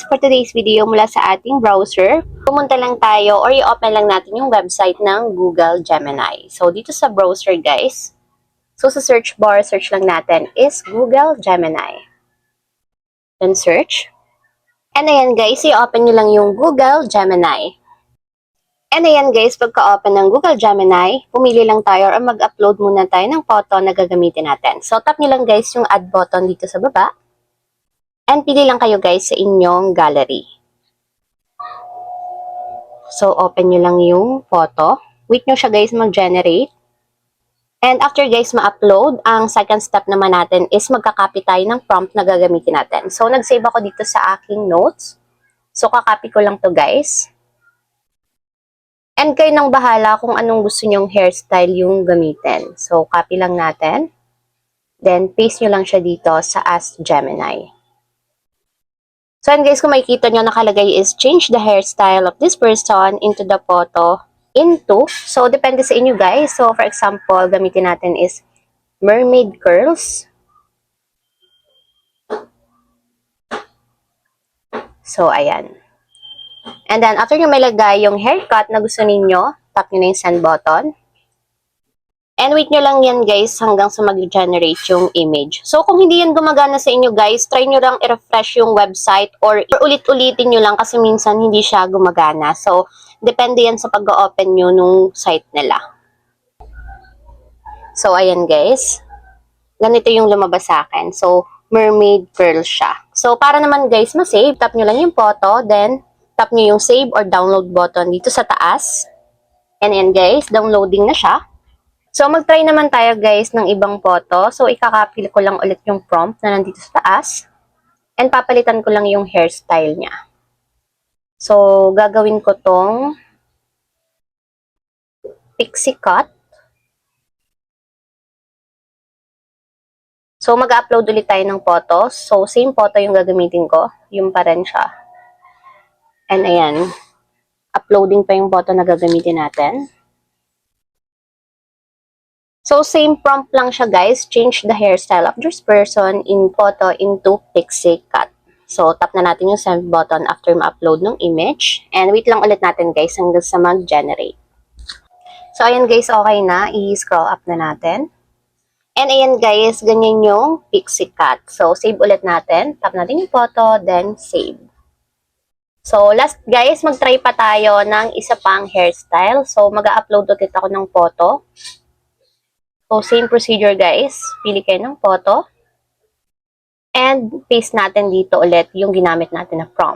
For today's video mula sa ating browser, pumunta lang tayo or i-open lang natin yung website ng Google Gemini. So, dito sa browser guys, so sa search bar, search lang natin is Google Gemini. Then search. And ayan guys, i-open nyo lang yung Google Gemini. And ayan guys, pagka-open ng Google Gemini, pumili lang tayo or mag-upload muna tayo ng photo na gagamitin natin. So, tap nyo lang guys yung add button dito sa baba. And pili lang kayo guys sa inyong gallery. So, open nyo lang yung photo. Wait nyo siya guys mag-generate. And after guys ma-upload, ang second step naman natin is magka-copy tayo ng prompt na gagamitin natin. So, nag-save ako dito sa aking notes. So, kakopy ko lang to guys. And kayo nang bahala kung anong gusto nyong hairstyle yung gamitin. So, copy lang natin. Then, paste nyo lang siya dito sa Ask Gemini. So, and guys, kung makikita nyo, nakalagay is change the hairstyle of this person into the photo into. So, depende sa inyo guys. So, for example, gamitin natin is mermaid curls. So, ayan. And then, after nyo may lagay yung haircut na gusto ninyo, tap nyo na yung send button. And wait nyo lang yan guys hanggang sa mag-generate yung image. So kung hindi yan gumagana sa inyo guys, try nyo lang i-refresh yung website or ulit-ulitin nyo lang kasi minsan hindi siya gumagana. So depende yan sa pag-open nyo nung site nila. So ayan guys, ganito yung lumabas sa akin. So mermaid curl siya. So para naman guys ma-save, tap nyo lang yung photo, then tap nyo yung save or download button dito sa taas. And ayan guys, downloading na siya. So, mag-try naman tayo guys ng ibang photo. So, ikakopy ko lang ulit yung prompt na nandito sa taas. And papalitan ko lang yung hairstyle niya. So, gagawin ko tong pixie cut. So, mag-upload ulit tayo ng photo. So, same photo yung gagamitin ko. Yung pa rin siya. And ayan. Uploading pa yung photo na gagamitin natin. So, same prompt lang siya guys. Change the hairstyle of this person in photo into pixie cut. So, tap na natin yung send button after ma-upload ng image. And wait lang ulit natin guys hanggang sa mag-generate. So, ayan guys, okay na. I-scroll up na natin. And ayan guys, ganyan yung pixie cut. So, save ulit natin. Tap natin yung photo, then save. So, last guys, mag-try pa tayo ng isa pang hairstyle. So, mag-upload ulit ako ng photo. So, same procedure guys. Pili kayo ng photo. And paste natin dito ulit yung ginamit natin na prompt.